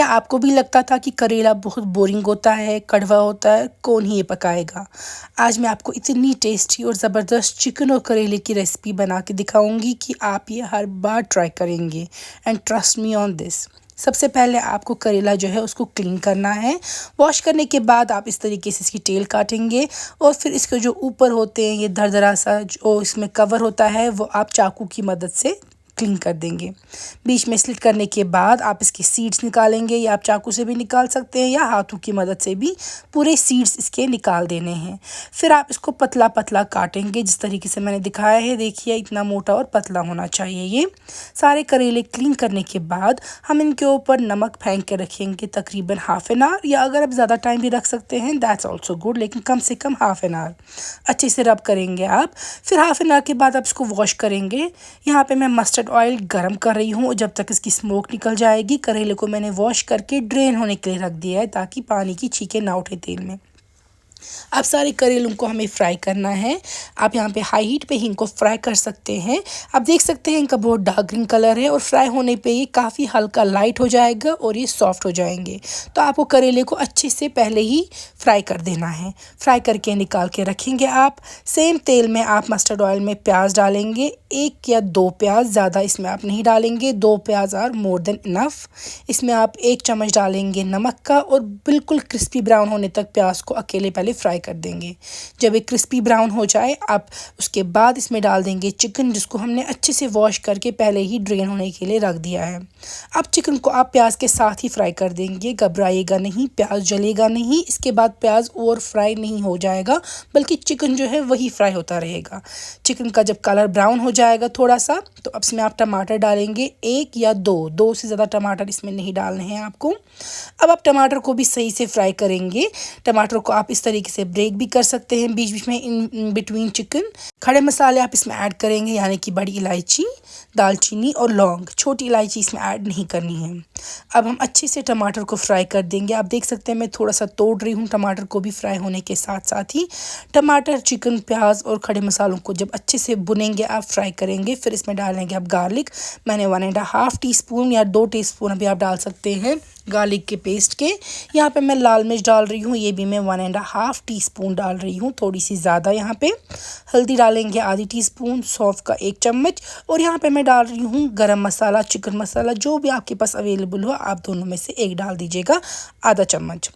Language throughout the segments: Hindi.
आपको भी लगता था कि करेला बहुत बोरिंग होता है, कड़वा होता है, कौन ही ये पकाएगा। आज मैं आपको इतनी टेस्टी और ज़बरदस्त चिकन और करेले की रेसिपी बना के दिखाऊंगी कि आप ये हर बार ट्राई करेंगे and trust me on this. सबसे पहले आपको करेला जो है उसको क्लीन करना है। वॉश करने के बाद आप इस तरीके से इसकी टेल काटेंगे और फिर इसके जो ऊपर होते हैं ये दरदरा सा जो इसमें कवर होता है वो आप चाकू की मदद से क्लीन कर देंगे। बीच में स्लिट करने के बाद आप इसके सीड्स निकालेंगे, या आप चाकू से भी निकाल सकते हैं या हाथों की मदद से भी पूरे सीड्स इसके निकाल देने हैं। फिर आप इसको पतला पतला काटेंगे जिस तरीके से मैंने दिखाया है। देखिए इतना मोटा और पतला होना चाहिए। ये सारे करेले क्लीन करने के बाद हम इनके ऊपर नमक फेंक के रखेंगे तकरीबन हाफ एन आवर, या अगर आप ज़्यादा टाइम भी रख सकते हैं दैट्स ऑल्सो गुड, लेकिन कम से कम हाफ एन आवर अच्छे से रब करेंगे आप। फिर हाफ एन आवर के बाद आप इसको वॉश करेंगे। यहाँ पे मैं मस्टर्ड ऑयल गरम कर रही हूँ जब तक इसकी स्मोक निकल जाएगी। करेले को मैंने वॉश करके ड्रेन होने के लिए रख दिया है ताकि पानी की छींकें ना उठे तेल में। अब सारे करेलों को हमें फ्राई करना है। आप यहाँ पे हाई हीट पे ही इनको फ्राई कर सकते हैं। आप देख सकते हैं इनका बहुत डार्क ग्रीन कलर है और फ्राई होने पे ये काफ़ी हल्का लाइट हो जाएगा और ये सॉफ्ट हो जाएंगे। तो आपको करेले को अच्छे से पहले ही फ्राई कर देना है। फ्राई करके निकाल के रखेंगे आप। सेम तेल में आप मस्टर्ड ऑयल में प्याज डालेंगे, 1 या 2 प्याज, ज़्यादा इसमें आप नहीं डालेंगे। 2 प्याज आर मोर देन इनफ। इसमें आप 1 चम्मच डालेंगे नमक का और बिल्कुल क्रिस्पी ब्राउन होने तक प्याज को अकेले पहले फ्राई कर देंगे। जब ये क्रिस्पी ब्राउन हो जाए आप उसके बाद इसमें डाल देंगे चिकन, जिसको हमने अच्छे से वॉश करके पहले ही ड्रेन होने के लिए रख दिया है। अब चिकन को आप प्याज के साथ ही फ्राई कर देंगे, घबराइएगा नहीं, प्याज जलेगा नहीं। इसके बाद प्याज और फ्राई नहीं हो जाएगा बल्कि चिकन जो है वही फ्राई होता रहेगा। चिकन का जब कलर ब्राउन हो जाएगा थोड़ा सा तो अब इसमें आप टमाटर डालेंगे, 1 या 2 से ज़्यादा टमाटर इसमें नहीं डालने हैं आपको। अब आप टमाटर को भी सही से फ्राई करेंगे। टमाटर को आप इस तरीके से ब्रेक भी कर सकते हैं बीच बीच में इन बिटवीन चिकन। खड़े मसाले आप इसमें ऐड करेंगे, यानी कि बड़ी इलायची, दालचीनी और लौंग। छोटी इलायची इसमें ऐड नहीं करनी है। अब हम अच्छे से टमाटर को फ्राई कर देंगे। आप देख सकते हैं मैं थोड़ा सा तोड़ रही हूँ टमाटर को भी फ्राई होने के साथ साथ ही। टमाटर, चिकन, प्याज और खड़े मसालों को जब अच्छे से भुनेंगे आप फ्राई करेंगे, फिर इसमें डालेंगे आप गार्लिक। मैंने 1.5 टीस्पून या 2 टीस्पून अभी आप डाल सकते हैं गार्लिक के पेस्ट के। यहाँ पे मैं लाल मिर्च डाल रही हूँ, ये भी मैं 1.5 टीस्पून डाल रही हूँ, थोड़ी सी ज़्यादा यहाँ पे। हल्दी डालेंगे आधी टीस्पून, सौंफ का 1 चम्मच, और यहाँ पे मैं डाल रही हूँ गरम मसाला, चिकन मसाला, जो भी आपके पास अवेलेबल हो आप दोनों में से एक डाल दीजिएगा, आधा चम्मच।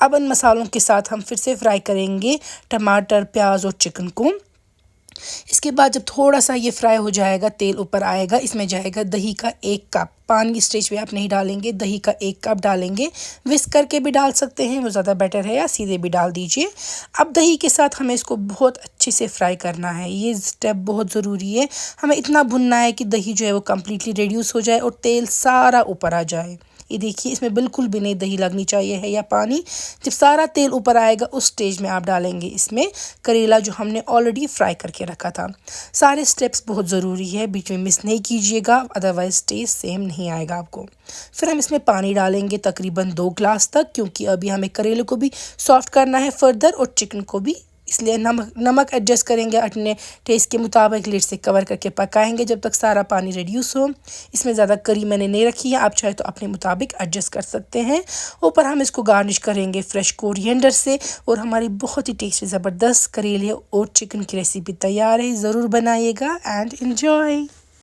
अब इन मसालों के साथ हम फिर से फ्राई करेंगे टमाटर, प्याज और चिकन को। इसके बाद जब थोड़ा सा ये फ्राई हो जाएगा, तेल ऊपर आएगा, इसमें जाएगा दही का 1 कप। पानी स्टेज पे आप नहीं डालेंगे, दही का 1 कप डालेंगे। विस्क करके भी डाल सकते हैं, वो ज़्यादा बेटर है, या सीधे भी डाल दीजिए। अब दही के साथ हमें इसको बहुत अच्छे से फ्राई करना है। ये स्टेप बहुत ज़रूरी है। हमें इतना भुनना है कि दही जो है वो कम्प्लीटली रिड्यूस हो जाए और तेल सारा ऊपर आ जाए। ये देखिए इसमें बिल्कुल भी नहीं दही लगनी चाहिए है या पानी। जब सारा तेल ऊपर आएगा उस स्टेज में आप डालेंगे इसमें करेला जो हमने ऑलरेडी फ्राई करके रखा था। सारे स्टेप्स बहुत ज़रूरी है, बीच में मिस नहीं कीजिएगा, अदरवाइज़ टेस्ट सेम नहीं आएगा आपको। फिर हम इसमें पानी डालेंगे तकरीबन 2 ग्लास तक, क्योंकि अभी हमें करेले को भी सॉफ्ट करना है फर्दर और चिकन को भी, इसलिए नमक एडजस्ट करेंगे अपने टेस्ट के मुताबिक। लिड से कवर करके पकाएंगे जब तक सारा पानी रिड्यूस हो। इसमें ज़्यादा करी मैंने नहीं रखी है, आप चाहे तो अपने मुताबिक एडजस्ट कर सकते हैं। ऊपर हम इसको गार्निश करेंगे फ्रेश कोरिएंडर से और हमारी बहुत ही टेस्टी ज़बरदस्त करेले और चिकन की रेसिपी तैयार है। ज़रूर बनाइएगा एंड एन्जॉय।